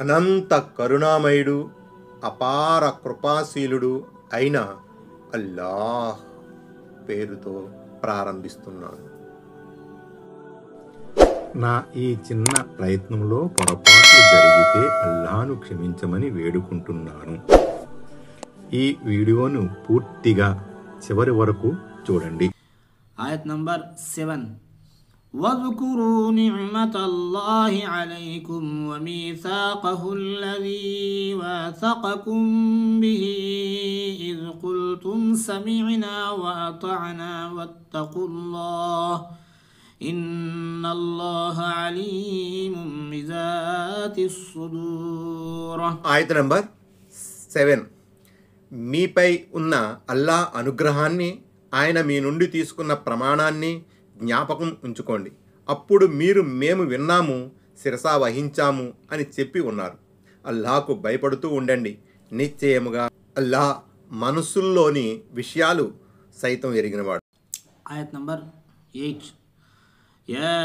అనంత కరుణామయుడు అపార కృపాశీలుడు అయిన అల్లాహ్ పేరుతో ప్రారంభిస్తున్నాను. నా ఈ చిన్న ప్రయత్నంలో పొరపాట్లు జరిగితే అల్లాహ్ను క్షమించమని వేడుకుంటున్నాను. ఈ వీడియోను పూర్తిగా చివరి వరకు చూడండి. ఆయత్ నంబర్ 7. واذكروا نعمة الله عليكم وميثاقه الذي واثقكم به إذ قلتم سمعنا وأطعنا واتقوا الله إن الله عليم بذات الصدور. ఆయత నంబర్ 7. మీపై ఉన్న అల్లా అనుగ్రహాన్ని, ఆయన మీ నుండి తీసుకున్న ప్రమాణాన్ని జ్ఞాపకం ఉంచుకోండి. అప్పుడు మీరు మేము విన్నాము, శిరసా వహించాము అని చెప్పి ఉన్నారు. అల్లాహకు భయపడుతూ ఉండండి. నిశ్చయముగా అల్లాహ్ మనసుల్లోని విషయాలు సైతం ఎరిగినవాడు. ఆయత్ నంబర్ 8. يا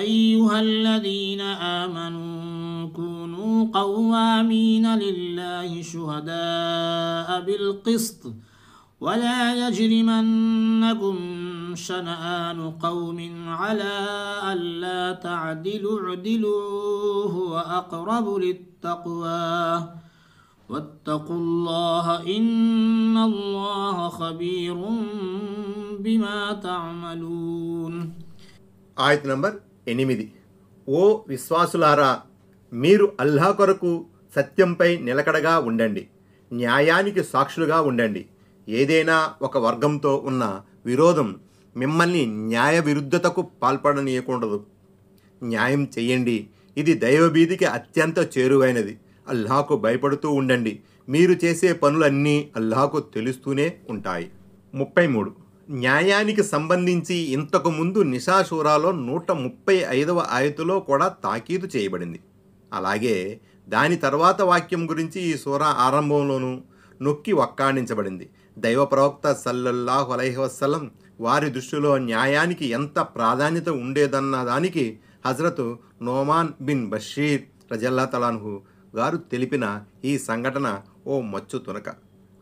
أيها الذين آمنوا كونوا قوامين لله شهداء بالقسط ولا يجرمنكم شنآن قوم على ألا تعدلوا اعدلوا هو أقرب للتقوى واتقوا الله إن الله خبير بما تعملون. ఆయత నంబర్ 8. ఓ విశ్వాసులారా, మీరు అల్లాహ్ కొరకు సత్యంపై నిలకడగా ఉండండి, న్యాయానికి సాక్షులుగా ఉండండి. ఏదైనా ఒక వర్గంతో ఉన్న విరోధం మిమ్మల్ని న్యాయ విరుద్ధతకు పాల్పడనీయకూడదు. న్యాయం చెయ్యండి, ఇది దైవభీతికి అత్యంత చేరువైనది. అల్లాహకు భయపడుతూ ఉండండి, మీరు చేసే పనులన్నీ అల్లాహకు తెలుస్తూనే ఉంటాయి. 33. న్యాయానికి సంబంధించి ఇంతకు ముందు నిసా షూరాలో 135వ ఆయతులో కూడా తాకీదు చేయబడింది. అలాగే దాని తర్వాత వాక్యం గురించి ఈ సూరా ఆరంభంలోనూ నొక్కి వక్కాణించబడింది. దైవ ప్రవక్త సల్లల్లాహు అలైహి వసల్లం వారి దృష్టిలో న్యాయానికి ఎంత ప్రాధాన్యత ఉండేదన్న దానికి హజరత్ నోమాన్ బిన్ బషీర్ రజల్లాహు తఆలా అన్హు గారు తెలిపిన ఈ సంఘటన ఓ మచ్చు తునక.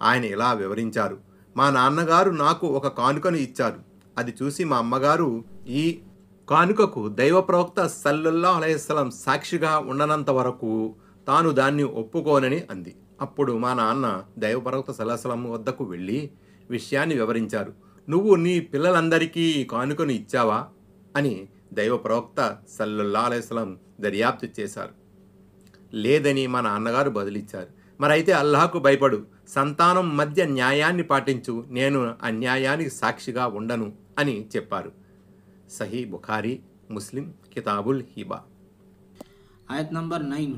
ఆయన ఇలా వివరించారు: మా నాన్నగారు నాకు ఒక కానుకను ఇచ్చారు. అది చూసి మా అమ్మగారు ఈ కానుకకు దైవ ప్రవక్త సల్లల్లాహు అలైహి వసల్లం సాక్షిగా ఉండనంత వరకు తాను దాన్ని ఒప్పుకోనని అంది. అప్పుడు మా నాన్న దైవ ప్రవక్త సల్లల్లాహు అలైహి వసల్లం వద్దకు వెళ్ళి విషయాన్ని వివరించారు. నువ్వు నీ పిల్లలందరికీ ఈ కానుకను ఇచ్చావా అని దైవ ప్రవక్త సల్లల్లాహు అలైహి వసల్లం దర్యాప్తు చేశారు. లేదని మా నాన్నగారు బదులిచ్చారు. మరైతే అల్లాహకు భయపడు, సంతానం మధ్య న్యాయాన్ని పాటించు, నేను అన్యాయానికి సాక్షిగా ఉండను అని చెప్పారు. సహీ బుఖారీ, ముస్లిం, కితాబుల్ హిబా. ఆయత్ నంబర్ 9.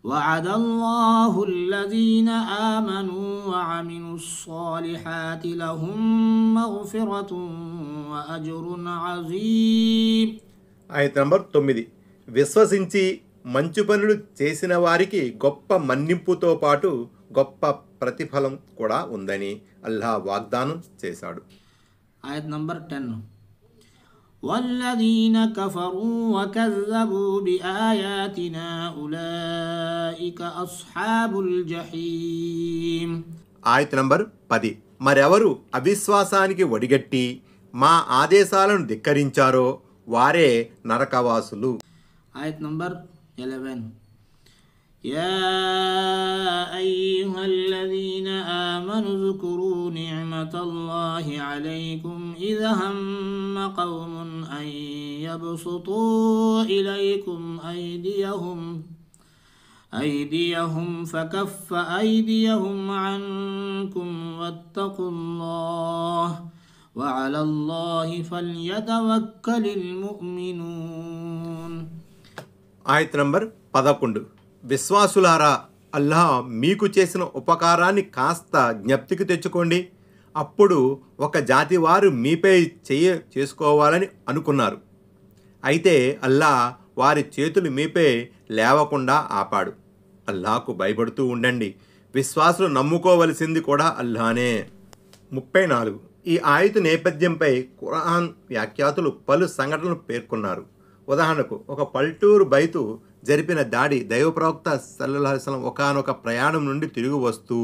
وعد الله الذين آمنوا وعملوا الصالحات لهم مغفرة وأجر عظيم. ఆయత్ నంబర్ 9. విశ్వసించి మంచు పనులు చేసిన వారికి గొప్ప మన్నింపుతో పాటు గొప్ప ప్రతిఫలం కూడా ఉందని అల్లాహ్ వాగ్దానం చేశాడు. ఆయత్ నంబర్ 10. والذين كفروا وكذبوا بآياتنا أولئك أصحاب الجحيم. ఆయత్ నంబర్ 10. మరెవరు అవిశ్వాసానికి ఒడిగట్టి మా ఆదేశాలను ధిక్కరించారో వారే నరకవాసులు. ఆయత్ నంబర్ 11. يا أيها الذين آمنوا اذكروا نعمة الله عليكم إذا هم قوم أن يبسطوا إليكم أيديهم فكف أيديهم عنكم واتقوا الله وعلى الله فليتوكل المؤمنون. ఆయత్ నంబర్ 11. విశ్వాసులారా, అల్లాహ్ మీకు చేసిన ఉపకారాన్ని కాస్త జ్ఞప్తికి తెచ్చుకోండి. అప్పుడు ఒక జాతి వారు మీపై చేసుకోవాలని అనుకున్నారు. అయితే అల్లాహ్ వారి చేతులు మీపై లేవకుండా ఆపాడు. అల్లాహకు భయపడుతూ ఉండండి. విశ్వాసులు నమ్ముకోవలసింది కూడా అల్లాహనే. 34. ఈ ఆయతు నేపథ్యంపై ఖురాన్ వ్యాఖ్యాతులు పలు సంఘటనలు పేర్కొన్నారు. ఉదాహరణకు ఒక పల్టూరు బైతు జరిపిన దాడి దైవ ప్రవక్త సల్లల్లాహు అలైహి వసల్లం ఒకానొక ప్రయాణం నుండి తిరిగి వస్తూ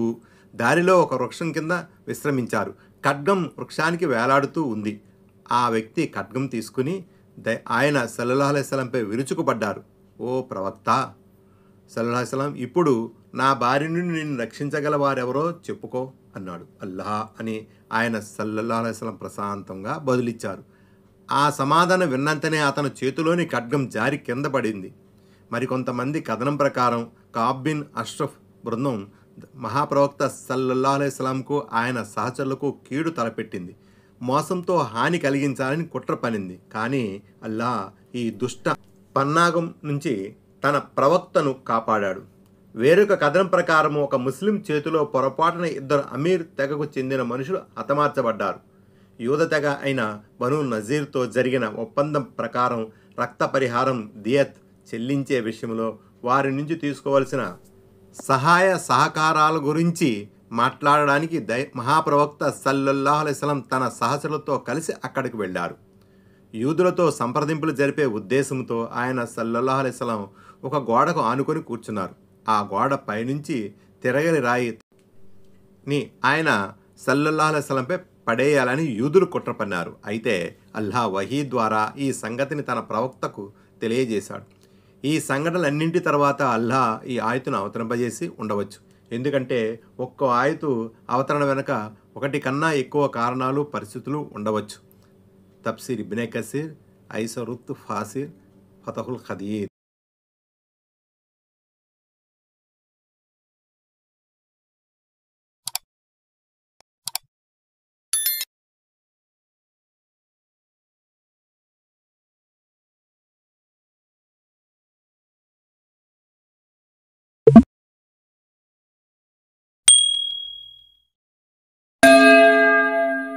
దారిలో ఒక వృక్షం కింద విశ్రమించారు. ఖడ్గం వృక్షానికి వేలాడుతూ ఉంది. ఆ వ్యక్తి ఖడ్గం తీసుకుని ఆయన సల్లల్లాహు అలైహి వసల్లంపై విరుచుకుపడ్డారు. ఓ ప్రవక్త సల్లల్లాహు అలైహి వసల్లం, ఇప్పుడు నా బారి నుండి నిన్ను రక్షించగల వారెవరో చెప్పుకో అన్నాడు. అల్లాహ్ అని ఆయన సల్లల్లాహు అలైహి వసల్లం ప్రశాంతంగా బదులిచ్చారు. ఆ సమాధానం విన్నంతనే అతని చేతిలోని ఖడ్గం జారి కింద పడింది. మరికొంతమంది కథనం ప్రకారం కఅబ్ బిన్ అష్రఫ్ బృందం మహాప్రవక్త సల్లల్లాహు అలైహి వసల్లంకు ఆయన సహచరులకు కీడు తలపెట్టింది. మోసంతో హాని కలిగించాలని కుట్ర పనింది. కానీ అల్లాహ్ ఈ దుష్ట పన్నాగం నుంచి తన ప్రవక్తను కాపాడాడు. వేరొక కథనం ప్రకారం ఒక ముస్లిం చేతిలో పొరపాటున 2 అమీర్ తెగకు చెందిన మనుషులు హతమార్చబడ్డారు. యూద తెగ అయిన బను నజీర్తో జరిగిన ఒప్పందం ప్రకారం రక్త పరిహారం దియత్ చెల్లించే విషయంలో వారి నుంచి తీసుకోవలసిన సహాయ సహకారాల గురించి మాట్లాడడానికి మహాప్రవక్త సల్లల్లాహు అలైహి వసల్లం తన సహచరులతో కలిసి అక్కడికి వెళ్ళారు. యూదులతో సంప్రదింపులు జరిపే ఉద్దేశంతో ఆయన సల్లల్లాహు అలైహి వసల్లం ఒక గోడకు ఆనుకొని కూర్చున్నారు. ఆ గోడ పైనుంచి తిరగలి రాయిని ఆయన సల్లల్లాహు అలైహి వసల్లంపై పడేయాలని యూదులు కుట్ర పన్నారు. అయితే అల్లాహ్ వహీ ద్వారా ఈ సంగతిని తన ప్రవక్తకు తెలియజేశాడు. ఈ సంఘటనలన్నింటి తర్వాత అల్లాహ్ ఈ ఆయతును అవతరింపజేసి ఉండవచ్చు. ఎందుకంటే ఒక్కో ఆయతు అవతరణ వెనుక 1 కన్నా ఎక్కువ కారణాలు పరిస్థితులు ఉండవచ్చు. తఫ్సీర్ ఇబ్నే కసీర్, ఐసరుత్ ఫాసిర్, ఫతహుల్ ఖదీర్.